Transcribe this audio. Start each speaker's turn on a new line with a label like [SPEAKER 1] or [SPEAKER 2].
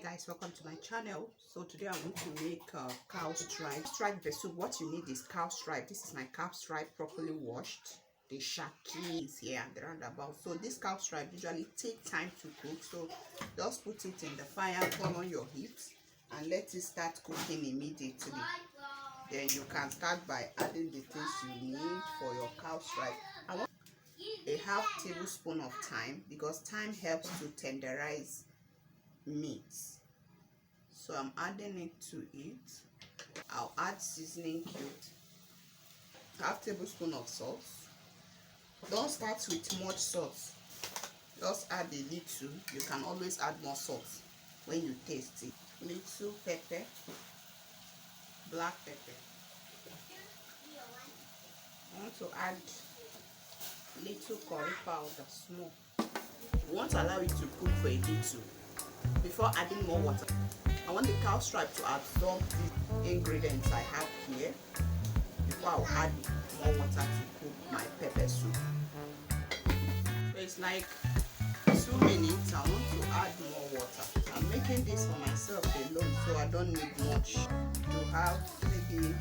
[SPEAKER 1] guys, welcome to my channel. So today I'm going to make cow stripe soup. What you need is cow stripe. This is my cow stripe properly washed. The shaki is here and the roundabout. So this cow stripe usually take time to cook, so just put it in the fire, turn on your heat and let it start cooking immediately. Then you can start by adding the things you need for your cow stripe. I want a half tablespoon of thyme because thyme helps to tenderize meat. So I'm adding it to it. I'll add seasoning cube, half tablespoon of salt. Don't start with much salt, just add a little. You can always add more salt when you taste it. Little pepper, black pepper. I want to add little curry powder, small. You want to allow it to cook for a little before adding more water. I want the cow stripe to absorb the ingredients I have here before I'll add more water to cook my pepper soup. So it's like 2 minutes. I want to add more water. I'm making this for myself alone, so I don't need much. To have maybe